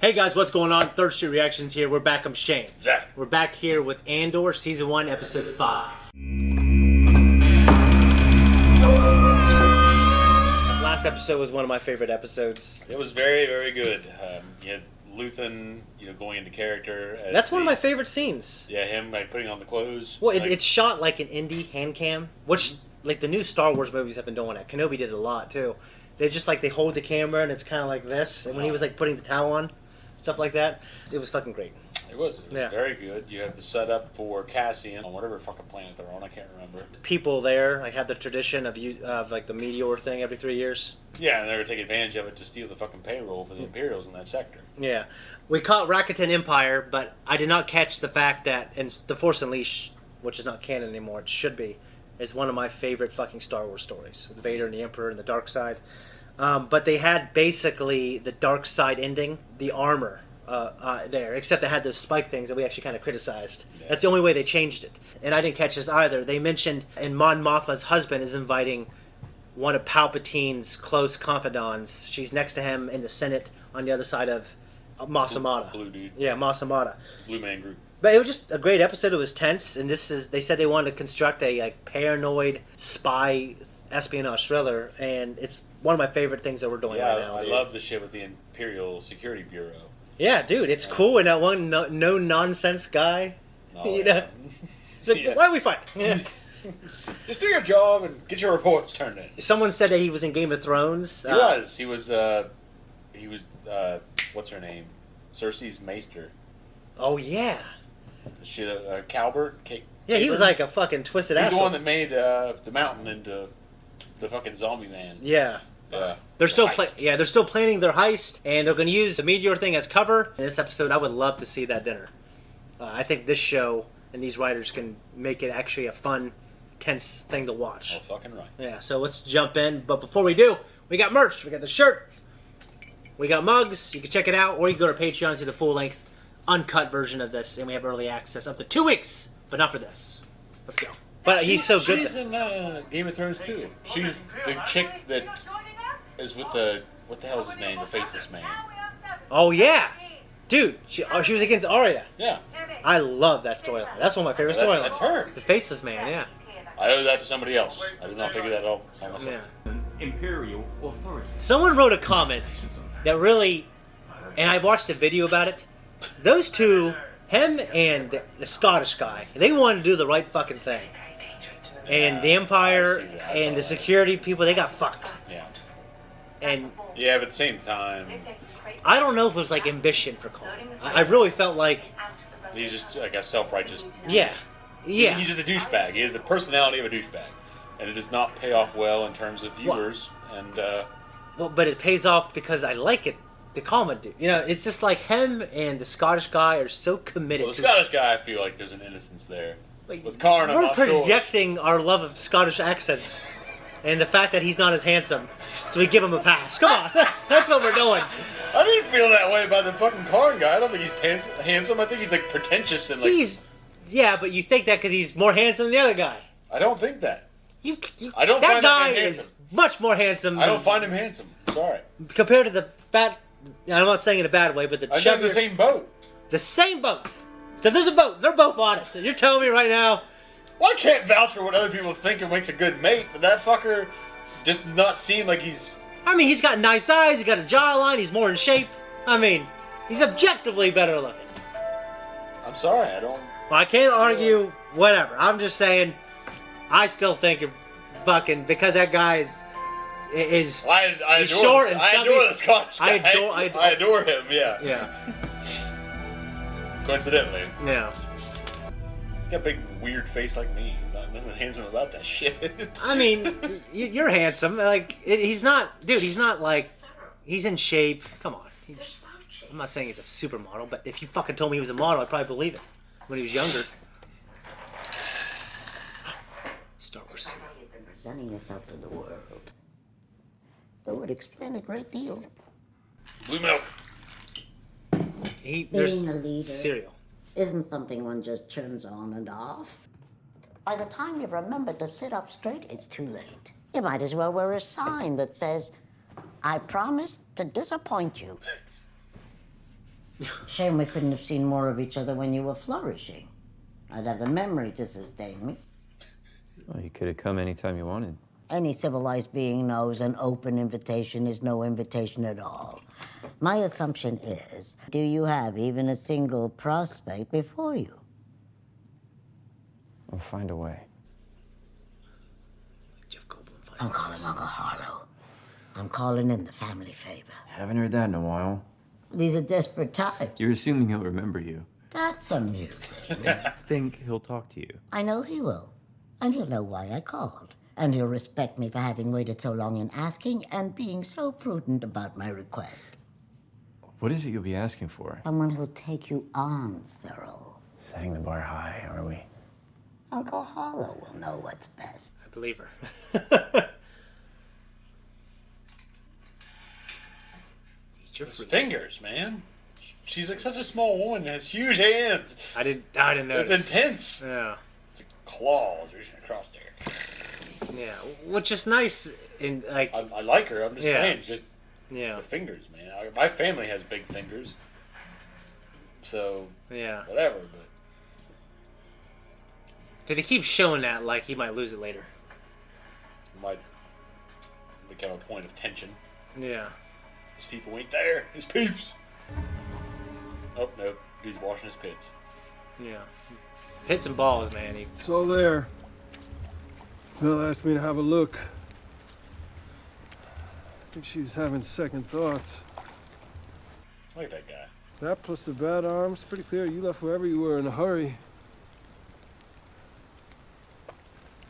Hey guys, what's going on? Third Street Reactions here. We're back. I'm Shane. Zakk. We're back here with Andor, Season 1, Episode 5. Last episode was one of my favorite episodes. It was very, very good. You had Luthen, going into character. That's one of my favorite scenes. Yeah, him putting on the clothes. Well, it's shot like an indie hand cam, which like the new Star Wars movies have been doing that. Kenobi did it a lot too. They just they hold the camera and it's kind of like this. And when he was putting the towel on, stuff like that, it was fucking great. It was very good. You have the setup for Cassian on whatever fucking planet they're on. I can't remember. People there have the tradition of the meteor thing every 3 years. Yeah, and they're gonna take advantage of it to steal the fucking payroll for the Imperials in that sector. Yeah, we caught Rakuten Empire, but I did not catch the fact that in The Force Unleashed, which is not canon anymore, it should be, is one of my favorite fucking Star Wars stories. The Vader and the Emperor and the dark side. But they had basically the dark side ending, the armor there, except they had those spike things that we actually kind of criticized. Yeah. That's the only way they changed it. And I didn't catch this either. They mentioned, and Mon Mothma's husband is inviting one of Palpatine's close confidants. She's next to him in the Senate on the other side of Mas Amedda. Blue dude. Yeah, Mas Amedda. Blue man group. But it was just a great episode. It was tense, and they said they wanted to construct a paranoid spy espionage thriller, and it's one of my favorite things that we're doing right now. I love the shit with the Imperial Security Bureau. Yeah, dude, it's cool. And that one no nonsense guy, Yeah. Why are we fighting? Yeah. Just do your job and get your reports turned in. Someone said that he was in Game of Thrones. He was. What's her name? Cersei's maester. Oh yeah. She Calbert. Yeah, he was like a fucking twisted asshole. He's the one that made the mountain into the fucking zombie man. Yeah. They're still planning their heist, and they're going to use the meteor thing as cover. In this episode, I would love to see that dinner. I think this show and these writers can make it actually a fun, tense thing to watch. Oh, fucking right. Yeah, so let's jump in. But before we do, we got merch. We got the shirt. We got mugs. You can check it out, or you can go to Patreon and see the full-length, uncut version of this, and we have early access up to 2 weeks, but not for this. Let's go. But he's so good. She's in Game of Thrones too. She's the chick that is with the what the hell is his name? The faceless man. Oh yeah, dude. She was against Arya. Yeah. I love that storyline. That's one of my favorite storylines. That's her. The faceless man. Yeah. I owe that to somebody else. I did not figure that out by myself. Yeah. Imperial authority. Someone wrote a comment that really, and I watched a video about it. Those two, him and the Scottish guy, they wanted to do the right fucking thing. And the Empire and the security people, they got fucked. Yeah. And yeah, but at the same time, I don't know if it was like ambition for Colin. I really felt like he's just like a self-righteous. Yeah. Yeah. He's just a douchebag. He has the personality of a douchebag, and it does not pay off well in terms of viewers. Well, but it pays off because I like it. The comment, dude. It's just like him and the Scottish guy are so committed. Well, the Scottish guy, I feel like there's an innocence there. With Karn, I'm we're not sure. projecting our love of Scottish accents and the fact that he's not as handsome, so we give him a pass. Come on, that's what we're doing. I didn't feel that way about the fucking Karn guy. I don't think he's handsome. I think he's like pretentious and like. Yeah, but you think that because he's more handsome than the other guy. I don't think that. I don't. That guy is much more handsem. I don't find him handsome. Sorry. Compared to the fat. I'm not saying in a bad way, but the I'm in the same boat. The same boat. So there's a boat. They're both on it. So you're telling me right now. Well, I can't vouch for what other people think and makes a good mate, but that fucker just does not seem like he's... I mean, he's got nice eyes. He's got a jawline. He's more in shape. I mean, he's objectively better looking. I'm sorry, I don't... Well, I can't argue whatever. I'm just saying, I still think you're fucking... Because that guy is I adore short and I chubby. adore the Scottish guy. I adore him, yeah. Yeah. Coincidentally. Yeah. He's got a big, weird face like me. There's nothing handsome about that shit. I mean, you're handsome. Like, he's not... Dude, he's not like... He's in shape. Come on. I'm not saying he's a supermodel, but if you fucking told me he was a model, I'd probably believe it. When he was younger. Star Wars. You've been presenting yourself to the world. That would explain a great deal. Blue milk. Being a leader cereal. Isn't something one just turns on and off. By the time you remember to sit up straight, it's too late. You might as well wear a sign that says, I promise to disappoint you. Shame we couldn't have seen more of each other when you were flourishing. I'd have the memory to sustain me. Well, you could have come anytime you wanted. Any civilized being knows an open invitation is no invitation at all. My assumption is, do you have even a single prospect before you? We'll find a way. Jeff Goldblum finds I'm calling Uncle Harlow. I'm calling in the family favor. Haven't heard that in a while. These are desperate times. You're assuming he'll remember you. That's amusing. I think he'll talk to you. I know he will. And he'll know why I called. And he'll respect me for having waited so long in asking and being so prudent about my request. What is it you'll be asking for? Someone who'll take you on, Cyril. Setting the bar high, are we? Uncle Harlow will know what's best. I believe her. Eat your His fruit. fingers, man. She's like such a small woman, has huge hands. I didn't notice. It's intense. Yeah. It's like claws reaching across there. Yeah. Which is nice in like I like her. I'm just Yeah. saying, just yeah. the fingers, man. My family has big fingers, so Yeah. whatever. But Did he keep showing that like he might lose it later? it might become a point of tension. Yeah. His people ain't there. His peeps. Oh no, he's washing his pits. Yeah. Hits and balls, man. He, So there. Bill asked me to have a look. I think she's having second thoughts. Look at that guy. That plus the bad arms, pretty clear you left wherever you were in a hurry.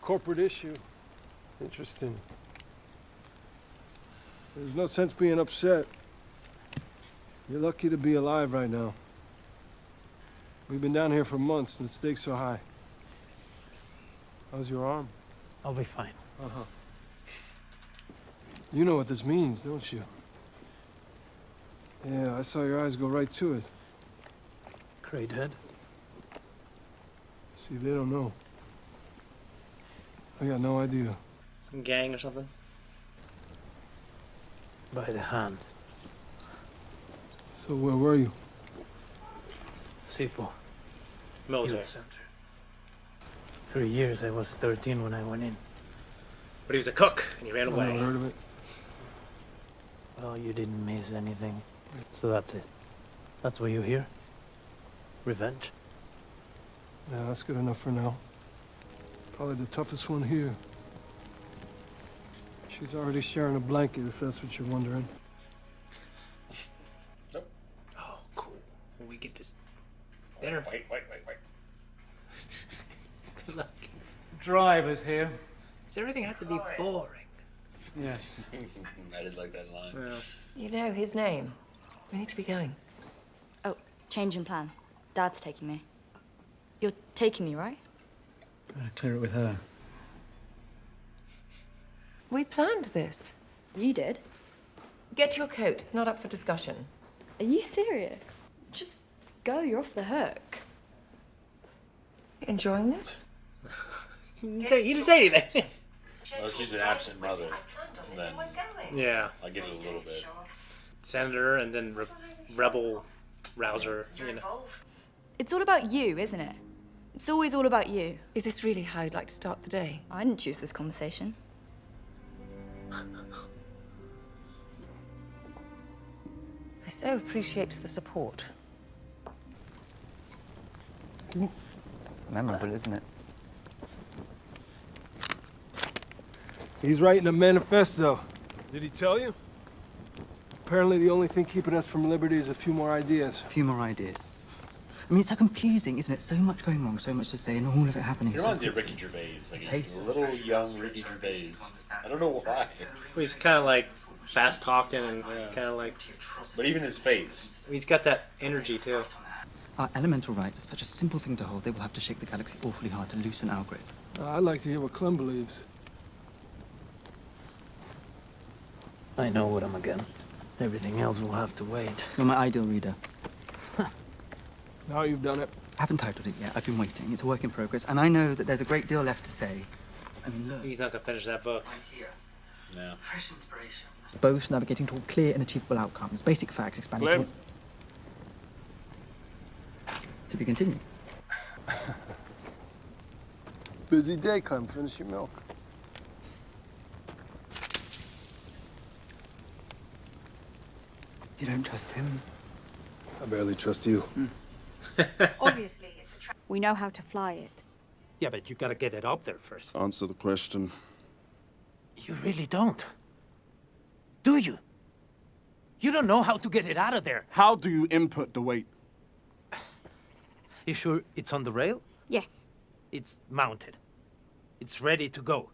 Corporate issue. Interesting. There's no sense being upset. You're lucky to be alive right now. We've been down here for months and the stakes are high. How's your arm? I'll be fine. Uh-huh. You know what this means, don't you? Yeah, I saw your eyes go right to it. Cratehead. See, they don't know. I got no idea. some gang or something. By the hand. So where were you? Sipo. Military. Youth Center. 3 years. I was 13 when I went in. But he was a cook and he ran I away. never heard of it. Well, you didn't miss anything. So that's it. That's why you're here? Revenge? Yeah, that's good enough for now. Probably the toughest one here. She's already sharing a blanket, if that's what you're wondering. Nope. Oh, cool. When we get this dinner. Wait. Good luck. Driver's here. Does everything have to be boring? Yes. I did like that line. Yeah. You know his name. We need to be going. Oh, change in plan. Dad's taking me. You're taking me, right? I'll clear it with her. We planned this. You did. Get your coat. It's not up for discussion. Are you serious? Just go. You're off the hook. Enjoying this? You didn't say anything. Well, if she's an absent mother, then Yeah. I get it a little bit. Senator and then rebel rouser, you know. It's all about you, isn't it? It's always all about you. Is this really how you'd like to start the day? I didn't choose this conversation. I so appreciate the support. Memorable, isn't it? He's writing a manifesto. Did he tell you? Apparently the only thing keeping us from liberty is a few more ideas. A few more ideas. I mean, it's so confusing, isn't it? So much going wrong, so much to say, and all of it happening. He reminds me of Ricky Gervais, like Pace. a little young Ricky Gervais. I don't know why, He's kind of like fast talking and kind of like. but even his face. He's got that energy too. Our elemental rights are such a simple thing to hold, they will have to shake the galaxy awfully hard to loosen our grip. I'd like to hear what Clem believes. I know what I'm against. Everything else will have to wait. You're my ideal reader. Now you've done it. I haven't titled it yet, I've been waiting. It's a work in progress, and I know that there's a great deal left to say. I mean, look. He's not gonna finish that book. No. Fresh inspiration. Both navigating toward clear and achievable outcomes. Basic facts expanding Clem. toward... To be continued. Busy day, Clem. Finish your milk. You don't trust him? I barely trust you. Obviously, it's a trap. We know how to fly it. Yeah, but you gotta get it up there first. Answer the question. You really don't. Do you? You don't know how to get it out of there. How do you input the weight? You sure it's on the rail? Yes. It's mounted. It's ready to go.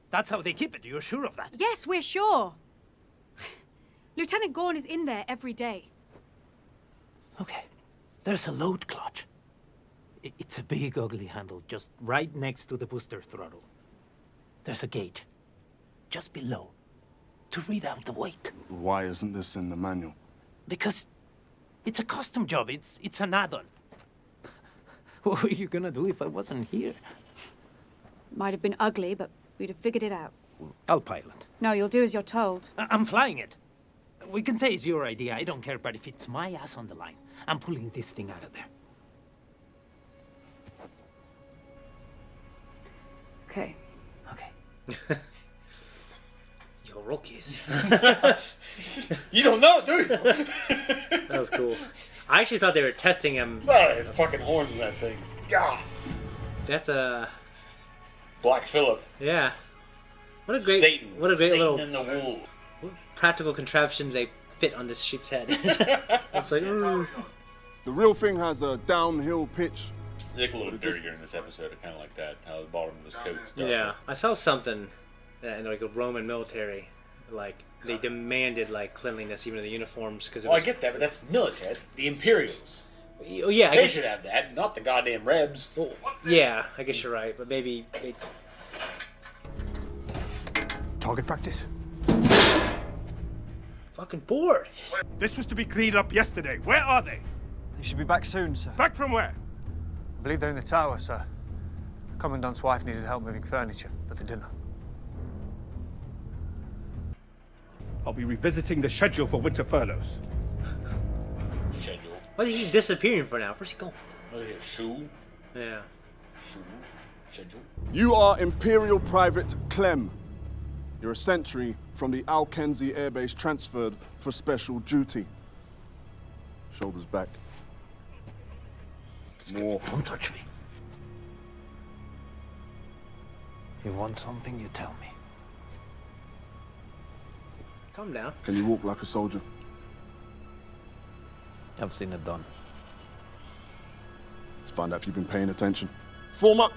That's how they keep it. You're sure of that? Yes, we're sure. Lieutenant Gorn is in there every day. Okay. There's a load clutch. It's a big, ugly handle just right next to the booster throttle. There's a gauge just below to read out the weight. Why isn't this in the manual? Because it's a custom job. It's an add-on. What were you gonna do if I wasn't here? Might have been ugly, but we'd have figured it out. I'll pilot. No, you'll do as you're told. I'm flying it. We can say it's your idea. I don't care, but if it's my ass on the line, I'm pulling this thing out of there. Okay. Okay. Yo, rookies. You don't know, do you? That was cool. I actually thought they were testing him. Oh, the fucking horns in that thing. God. That's a Black Phillip. yeah. What a great Satan. what a great Satan little in the wool. practical contraptions they fit on this sheep's head. It's like The real thing has a downhill pitch. They look a little dirtier in this episode. I kind of like that. How the bottom of his coat's darker. yeah. I saw something in like a Roman military, like they demanded like cleanliness even in the uniforms because. Well, I get that, but that's military. The Imperials. Oh, yeah, I They guess, should have that, not the goddamn Rebs. well, yeah, I guess you're right, but maybe Target practice. fucking bored. This was to be cleaned up yesterday. Where are they? They should be back soon, sir. Back from where? I believe they're in the tower, sir. The Commandant's wife needed help moving furniture for the dinner. I'll be revisiting the schedule for winter furloughs. Schedule. Why is he disappearing for now? Where's he going? What is it? Shoe? Yeah. Shoe? Schedule? You are Imperial Private Clem. You're a sentry from the Alkenzi airbase transferred for special duty. Shoulders back. More. Don't touch me. You want something, you tell me. Calm down. Can you walk like a soldier? I've seen it done. Let's find out if you've been paying attention. Form up!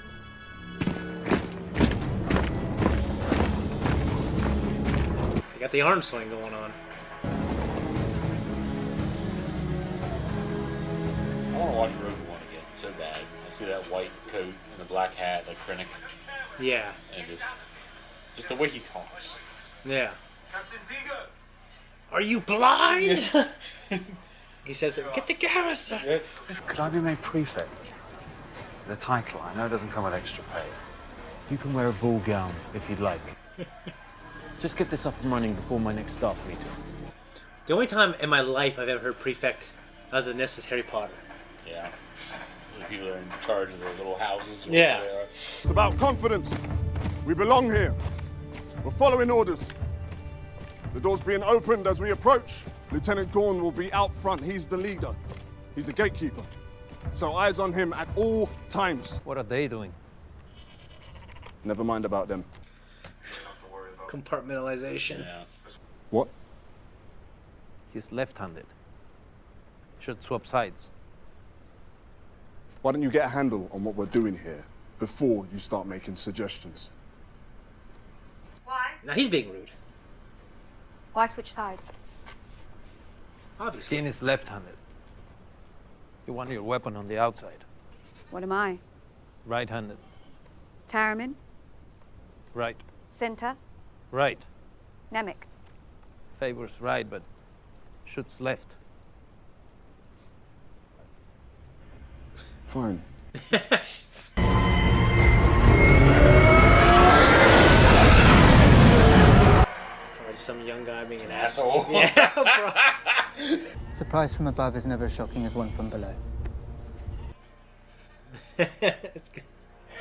You got the arm swing going on. I want to watch Rogue One again so bad. I see that white coat and the black hat, like Krennic, Yeah. and just the way he talks. Yeah. Are you blind? He says, "Get the garrison." Could I be made prefect? The title, I know it doesn't come with extra pay. You can wear a ball gown if you'd like. Just get this up and running before my next staff meeting. The only time in my life I've ever heard prefect other than this is Harry Potter. Yeah. The people that are in charge of the little houses. Or Yeah. whatever they are. It's about confidence. We belong here. We're following orders. The door's being opened as we approach. Lieutenant Gorn will be out front. He's the leader. He's the gatekeeper. So eyes on him at all times. What are they doing? Never mind about them. Compartmentalization. Yeah. What? He's left-handed. Should swap sides. Why don't you get a handle on what we're doing here before you start making suggestions? Why? Now he's being rude. Why switch sides? Obviously. Skin is left-handed. You want your weapon on the outside. What am I? Right-handed. Taramin? Right. Cinta? Right. Nemec? Favors right, but shoots left. Fine. Probably some young guy being an Asshole. Yeah, bro. Surprise from above is never as shocking as one from below. It's good.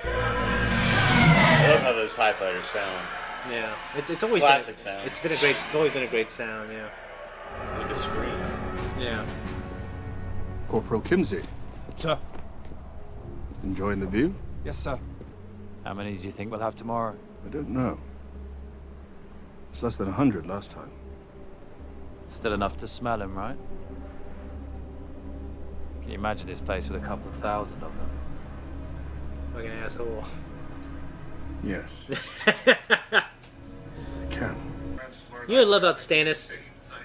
I love how those TIE fighters sound. Yeah, it's always classic been sound. It's always been a great sound. Yeah. With the scream. Yeah. Corporal Kimsey, Sir. enjoying the view? Yes, sir. How many do you think we'll have tomorrow? I don't know. It's less than 100 last time. Still enough to smell them, right? Can you imagine this place with a couple of thousand of them? Fucking asshole. Yes. I can. You know what I love about Stannis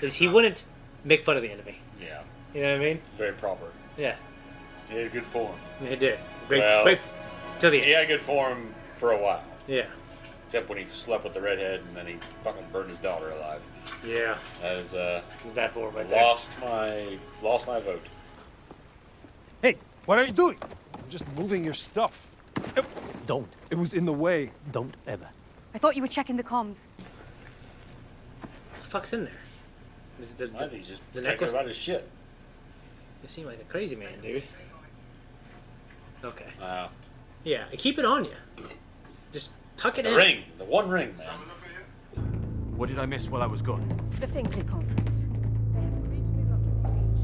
is he wouldn't make fun of the enemy. Yeah. You know what I mean? Very proper. Yeah. He had good form. He did. Great. Well, Great. Till the end. He had good form for a while. Yeah. Except when he slept with the redhead and then he fucking burned his daughter alive. Yeah. That is bad form right there. Lost my vote. Hey, what are you doing? I'm just moving your stuff. Don't. It was in the way. Don't ever. I thought you were checking the comms. What the fuck's in there? Is it I think he's just the thinking necklace? about his shit. You seem like a crazy man, dude. Okay. Wow. Yeah, keep it on you. Just tuck it The in. ring. The one ring, man. What did I miss while I was gone? The Finkley conference. They have agreed to move up your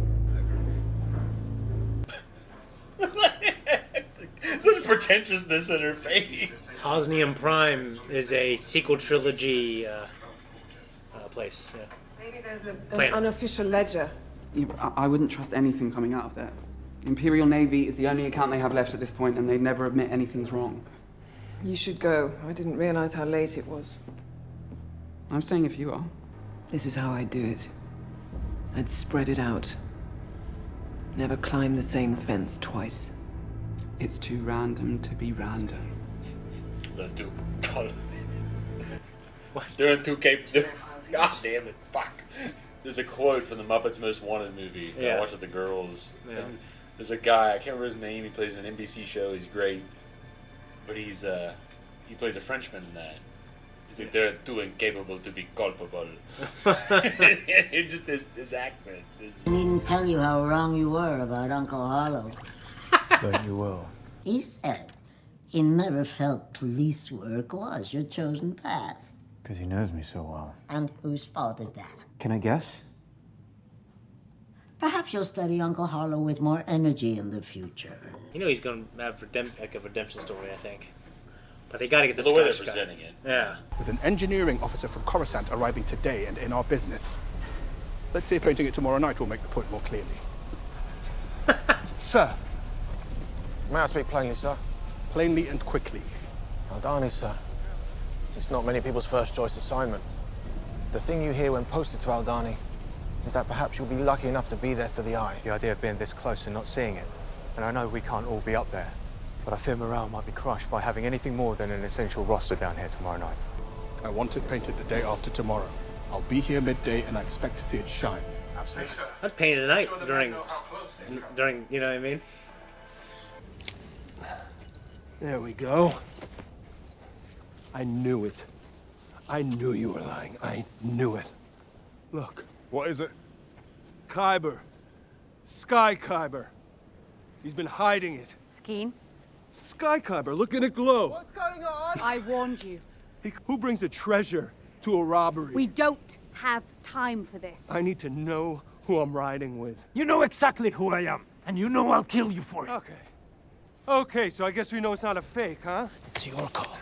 speech. Such pretentiousness in her face. Hosnium Prime is a sequel trilogy place. Yeah. Maybe there's an Planet. unofficial ledger. Yeah, but I wouldn't trust anything coming out of there. The Imperial Navy is the only account they have left at this point, and they never admit anything's wrong. You should go. I didn't realize how late it was. I'm staying if you are. This is how I do it. I'd spread it out. Never climb the same fence twice. It's too random to be random. The Duke. Doing 2K. God damn it. Fuck. There's a quote from the Muppets Most Wanted movie that I watched with the girls. Yeah. And there's a guy, I can't remember his name, he plays in an NBC show, he's great. But he plays a Frenchman in that. He's like, they're too incapable to be culpable. It's just his accent. I needn't tell you how wrong you were about Uncle Harlow. But you will. He said he never felt police work was your chosen path. Because he knows me so well. And whose fault is that? Can I guess? Perhaps you'll study Uncle Harlow with more energy in the future. You know he's going to have like a redemption story, I think. But they got to get the way they're Scottish guy. presenting it. Yeah. With an engineering officer from Coruscant arriving today and in our business. Let's see if painting it tomorrow night will make the point more clearly. Sir. May I speak plainly, sir? Plainly and quickly. Aldani, sir. It's not many people's first choice assignment. The thing you hear when posted to Aldani is that perhaps you'll be lucky enough to be there for the eye. The idea of being this close and not seeing it. And I know we can't all be up there. But I fear morale might be crushed by having anything more than an essential roster down here tomorrow night. I want it painted the day after tomorrow. I'll be here midday and I expect to see it shine. Absolutely, sir. I'd paint it tonight during, you know what I mean? There we go. I knew it. I knew you were lying. I knew it. Look. What is it? Kyber. Sky Kyber. He's been hiding it. Skeen? Sky Kyber, look at it glow. What's going on? I warned you. Who brings a treasure to a robbery? We don't have time for this. I need to know who I'm riding with. You know exactly who I am, and you know I'll kill you for it. Okay. Okay, so I guess we know it's not a fake, huh? It's your call.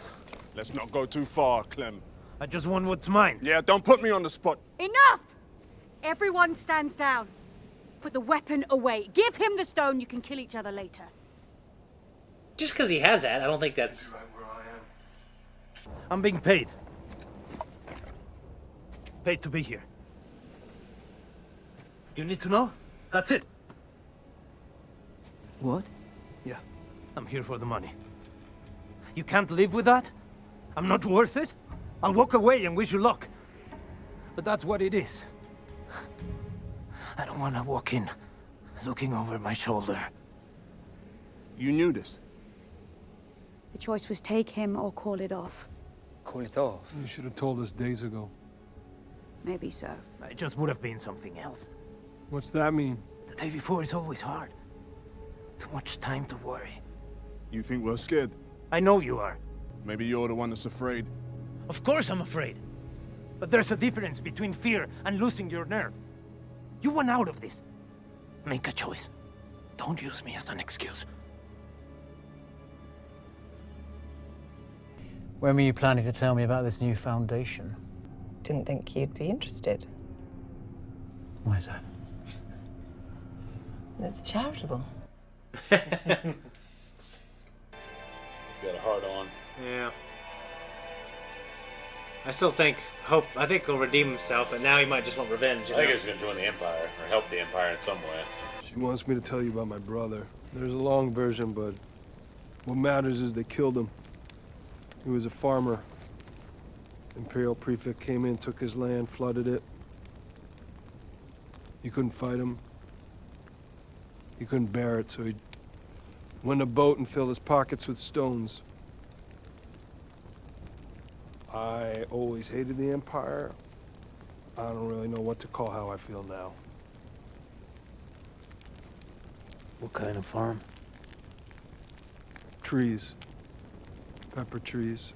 Let's not go too far, Clem. I just want what's mine. Yeah, don't put me on the spot. Enough! Everyone stands down. Put the weapon away. Give him the stone. You can kill each other later. Just because he has that, I don't think that's... I'm being paid. Paid to be here. You need to know? That's it. What? Yeah, I'm here for the money. You can't live with that? I'm not worth it? I'll walk away and wish you luck. But that's what it is. I don't want to walk in looking over my shoulder. You knew this. The choice was take him or call it off. Call it off. You should have told us days ago. Maybe so. It just would have been something else. What's that mean? The day before is always hard. Too much time to worry. You think we're scared? I know you are. Maybe you're the one that's afraid. Of course I'm afraid. But there's a difference between fear and losing your nerve. You want out of this. Make a choice. Don't use me as an excuse. When were you planning to tell me about this new foundation? Didn't think you'd be interested. Why is that? It's charitable. He's got a heart on. Yeah. I still think he'll redeem himself, but now he might just want revenge. I think he's going to join the Empire, or help the Empire in some way. She wants me to tell you about my brother. There's a long version, but what matters is they killed him. He was a farmer. Imperial prefect came in, took his land, flooded it. You couldn't fight him. He couldn't bear it, so he went in a boat and filled his pockets with stones. I always hated the Empire. I don't really know what to call how I feel now. What kind of farm? Trees. Pepper trees.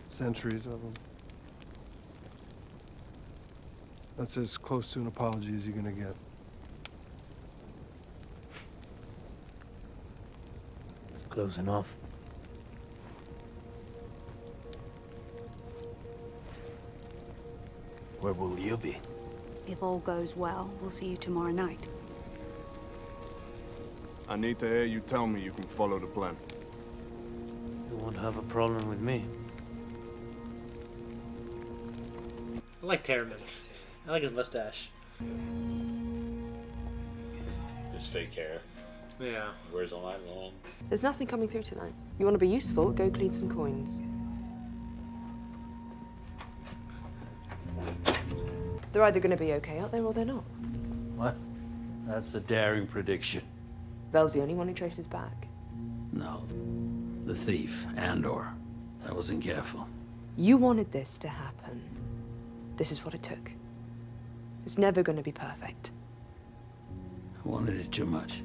Centuries of them. That's as close to an apology as you're gonna get. It's close enough. Where will you be? If all goes well, we'll see you tomorrow night. I need to hear you tell me you can follow the plan. You won't have a problem with me. I like Terriman. I like his mustache. His fake hair. Yeah. He wears all night long. There's nothing coming through tonight. You want to be useful, go clean some coins. They're either going to be okay out there or they're not. What? That's a daring prediction. Bel's the only one who traces back. No. The thief, Andor. I wasn't careful. You wanted this to happen. This is what it took. It's never going to be perfect. I wanted it too much.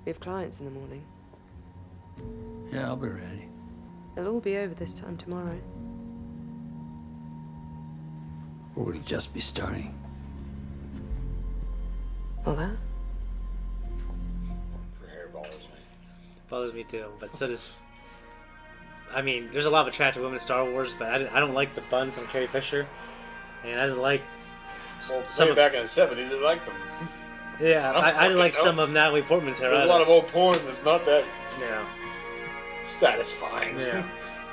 We have clients in the morning. Yeah, I'll be ready. They'll all be over this time tomorrow. Or will it just be starting? All that? Her hair bothers me. Bothers me too, but so does... I mean, there's a lot of attractive women in Star Wars, but I don't like the buns on Carrie Fisher. And I didn't like... Well, back in the 70s, they liked them. Yeah, I didn't like some of Natalie Portman's hair. There's a lot of old porn that's not that Yeah. satisfying. Yeah.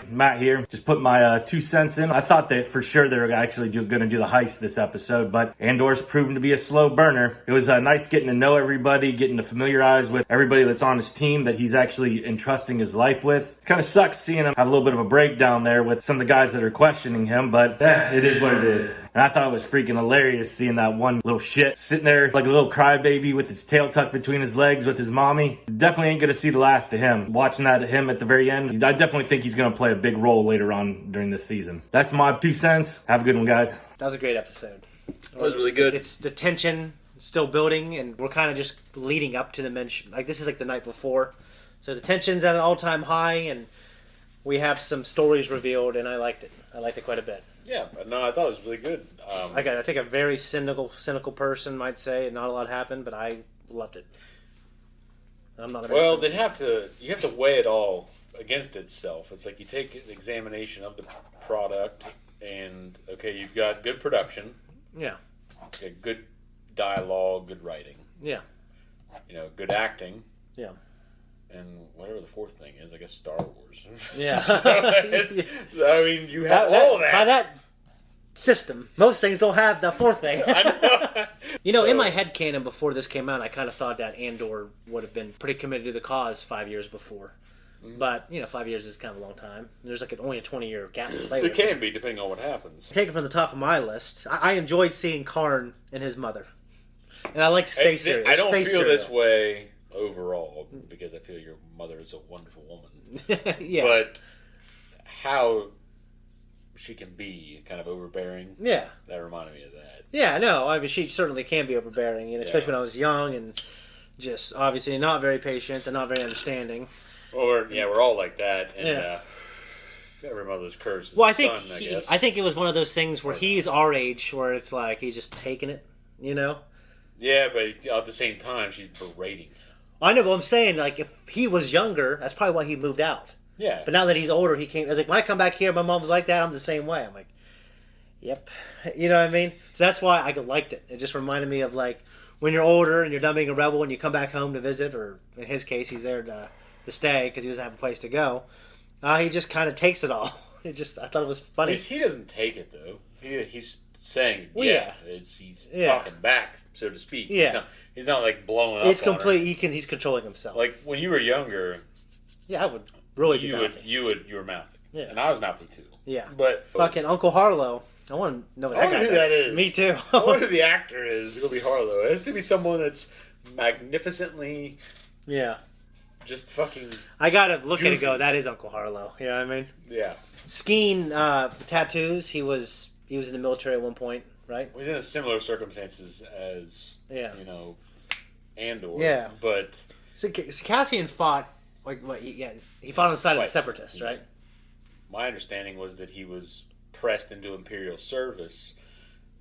Matt here, just put my 2 cents in. I thought that for sure they were actually going to do the heist this episode, but Andor's proven to be a slow burner. It was nice getting to know everybody, getting to familiarize with everybody that's on his team that he's actually entrusting his life with. Kind of sucks seeing him have a little bit of a breakdown there with some of the guys that are questioning him, but it is what it is. And I thought it was freaking hilarious seeing that one little shit sitting there like a little crybaby with his tail tucked between his legs with his mommy. Definitely ain't going to see the last of him. Watching that him at the very end, I definitely think he's going to play a big role later on during this season. That's my 2 cents. Have a good one, guys. That was a great episode. That was really good. It's the tension still building, and we're kind of just leading up to the mention. Like, this is like the night before. So the tension's at an all-time high, and we have some stories revealed, and I liked it. I liked it quite a bit. Yeah, but no, I thought it was really good. I think a very cynical person might say not a lot happened, but I loved it. I'm not. Well, you have to weigh it all against itself. It's like you take an examination of the product, and okay, you've got good production. Yeah. You got good dialogue, good writing. Yeah. You know, good acting. Yeah. And whatever the fourth thing is, I guess Star Wars. Yeah. So I mean, you have all that. By that system, most things don't have the fourth thing. I know. You know, in my head canon before this came out, I kind of thought that Andor would have been pretty committed to the cause 5 years before. Mm-hmm. But, 5 years is kind of a long time. There's like only a 20-year gap to play with. It can be, depending on what happens. Taken from the top of my list, I enjoyed seeing Karn and his mother. And I like space serial. I don't feel this way overall, because I feel your mother is a wonderful woman. Yeah. But how she can be kind of overbearing. Yeah. That reminded me of that. Yeah, no, I mean, she certainly can be overbearing, and especially when I was young and just obviously not very patient and not very understanding. Well, we're all like that, and Yeah. every mother's curse is Well, a I think son, I guess. I think it was one of those things where he's our age, where it's like he's just taking it, you know. Yeah, but at the same time, she's berating. I know, but I'm saying, like, if he was younger, that's probably why he moved out. Yeah. But now that he's older, he came. Like, when I come back here, my mom was like that. I'm the same way. I'm like, yep. You know what I mean? So that's why I liked it. It just reminded me of, like, when you're older and you're done being a rebel and you come back home to visit, or in his case, he's there to stay because he doesn't have a place to go. He just kind of takes it all. I thought it was funny. He doesn't take it, though. He's saying, Well, he's talking back, so to speak. Yeah. He's not like blowing up. It's on her. complete. He's controlling himself. Like when you were younger, yeah, I would really be you mouthy. were mouthy. Yeah. And I was mouthy too. Yeah. But fucking Uncle Harlow. I want to know what I that guy wonder who does. that is. Me too. I wonder who the actor is. It'll be Harlow. It has to be someone that's magnificently. Yeah. Just fucking. I gotta look at it and go, goofy. that is Uncle Harlow. You know what I mean? Yeah. Skeen, the tattoos, he was in the military at one point, right? He's in similar circumstances as Andor. Yeah. But So Cassian fought he fought on the side of the separatists, yeah. right? My understanding was that he was pressed into Imperial service,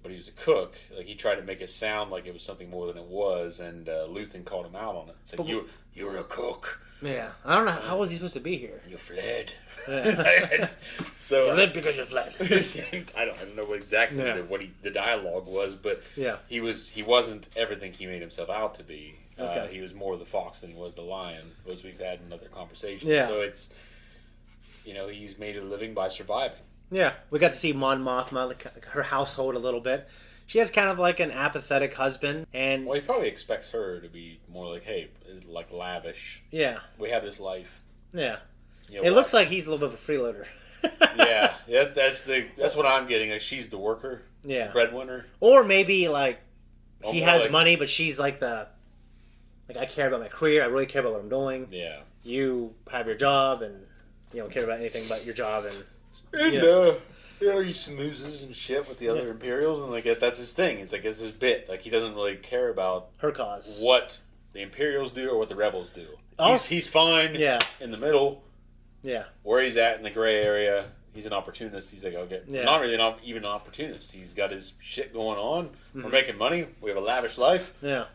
but he was a cook. Like he tried to make it sound like it was something more than it was, and Luthen called him out on it. It's like you're a cook. Yeah, I don't know how was he supposed to be here. You fled. Yeah. So you lived because you fled. I don't know exactly what the dialogue was, but yeah, he wasn't everything he made himself out to be. Okay. He was more the fox than he was the lion, as we've had in other conversations. Yeah. So it's he's made a living by surviving. Yeah, we got to see Mon Mothma, her household a little bit. She has kind of like an apathetic husband, and he probably expects her to be more like, hey, like lavish. Yeah, we have this life. Yeah, it looks like he's a little bit of a freeloader. yeah, that's what I'm getting. Like she's the worker, yeah, breadwinner, or maybe like Oh, he more has like- money, but she's like I care about my career. I really care about what I'm doing. Yeah, you have your job, and you don't care about anything but your job, and And, you know. he smoozes and shit with the other Imperials, and like that's his thing. It's like it's his bit. Like he doesn't really care about her cause, what the Imperials do or what the Rebels do. Also- He's fine. Yeah. In the middle. Yeah. Where he's at in the gray area, he's an opportunist. He's like, okay, Yeah. not really even an opportunist. He's got his shit going on. We're Mhm. making money. We have a lavish life. Yeah.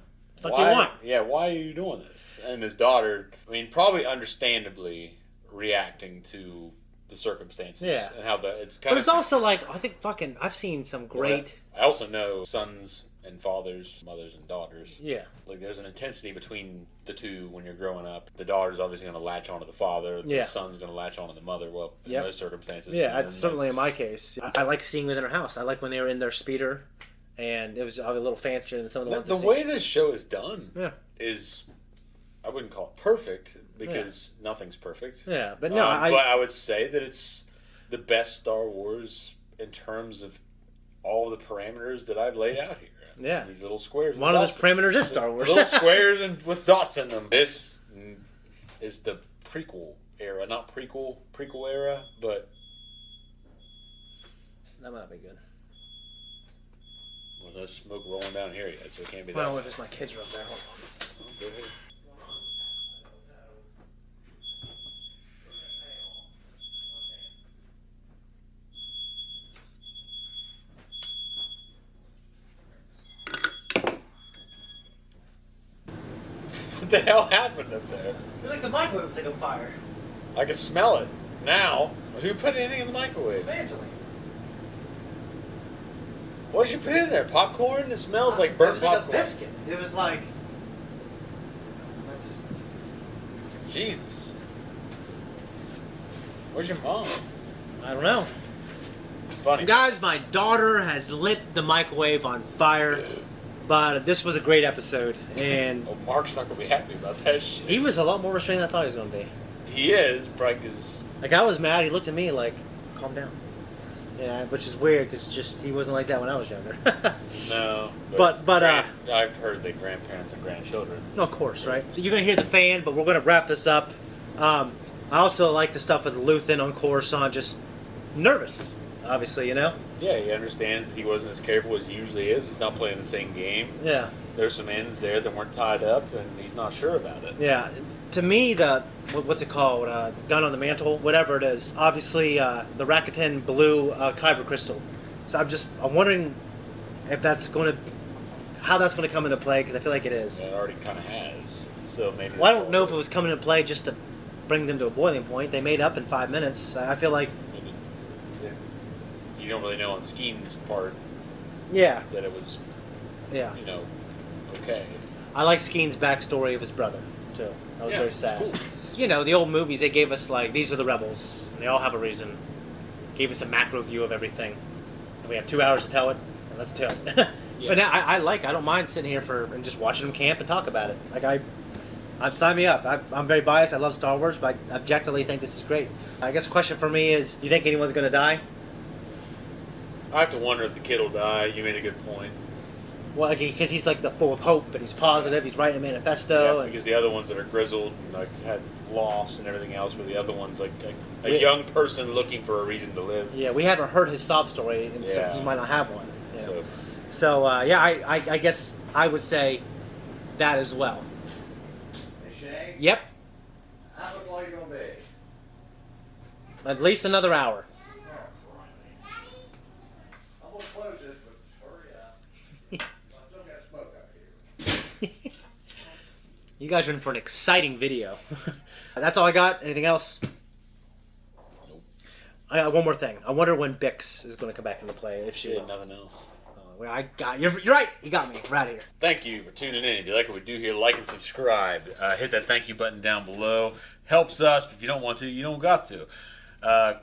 What Why, do you want? Yeah, why are you doing this? And his daughter, I mean, probably understandably reacting to the circumstances. Yeah. And how it's kind But it's also like I think I've seen some great. I also know sons and fathers, mothers and daughters. Yeah. Like there's an intensity between the two when you're growing up. The daughter's obviously going to latch onto the father. Yeah. The son's going to latch onto the mother. Well, in Yep. those circumstances. Yeah, And that's then certainly in my case. I like seeing within her house. I like when they were in their speeder, and it was a little fancier than some of the ones. The I've way seen. this show is done Yeah. is, I wouldn't call it perfect because nothing's perfect. Yeah, but no, but I would say that it's the best Star Wars in terms of all the parameters that I've laid out here. Yeah. These little squares. One of those parameters is Star Wars. Little squares and with dots in them. This is the prequel era, not prequel era, but that might be good. well, there's smoke rolling down here yet, so it can't be that. Well, if my kids are up there, hold on. Oh, go ahead. What the hell happened up there? It's like the microwave was like on fire. I can smell it now. Who put anything in the microwave? Evangeline. What did you put in there? Popcorn? It smells like It burnt was like popcorn. a biscuit. It was like. That's. Jesus. Where's your mom? I don't know. Funny. Guys, my daughter has lit the microwave on fire. But this was a great episode, and Oh, Mark's not gonna be happy about that shit. he was a lot more restrained than I thought he was going to be. He is, probably because Like I was mad. He looked at me like, "Calm down." Yeah, which is weird because just he wasn't like that when I was younger. no. But I've heard that grandparents and grandchildren. of course, right? You're gonna hear the fan, but we're gonna wrap this up. I also like the stuff with Luthen on Coruscant. Just nervous, obviously, you know. Yeah, he understands that he wasn't as careful as he usually is. He's not playing the same game. Yeah. there's some ends there that weren't tied up, and he's not sure about it. Yeah, to me, what's it called? Gun on the mantle, whatever it is. Obviously, the Rakuten blue kyber crystal. So I'm wondering if how that's going to come into play, because I feel like it is. It already kind of has. So maybe. Well, I don't know if it was coming into play just to bring them to a boiling point. They made up in 5 minutes. I feel like. You don't really know on Skeen's part. Yeah. That it was. Yeah. Okay. I like Skeen's backstory of his brother too. That was very sad. Cool. The old movies, they gave us these are the rebels, and they all have a reason. Gave us a macro view of everything. And we have 2 hours to tell it, and let's tell it. But now, I don't mind sitting here and just watching them camp and talk about it. I've signed me up. I'm very biased. I love Star Wars, but I objectively think this is great. I guess the question for me is, do you think anyone's going to die? I have to wonder if the kid will die. You made a good point. Well, because he's full of hope and he's positive. He's writing a manifesto. Yeah, because the other ones that are grizzled and had loss and everything else, were the other ones a young person looking for a reason to live. Yeah, we haven't heard his sob story, and so he might not have one. So I guess I would say that as well. Hey, Shay? Yep. How much longer you gonna be? At least another hour. I'm gonna close this, but hurry up. I still got smoke up here. You guys are in for an exciting video. That's all I got. Anything else? Nope. I got one more thing. I wonder when Bix is going to come back into play. If she will. Nothing else. You're right. You got me. We're out of here. Thank you for tuning in. If you like what we do here, like and subscribe. Hit that thank you button down below. Helps us. But if you don't want to, you don't got to. I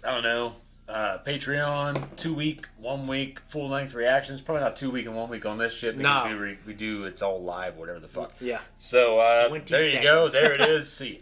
don't know. Patreon, 2 week, 1 week, full length reactions. Probably not 2 week and 1 week on this shit because we do it's all live, whatever the fuck. Yeah. So there you go. There it is. See you.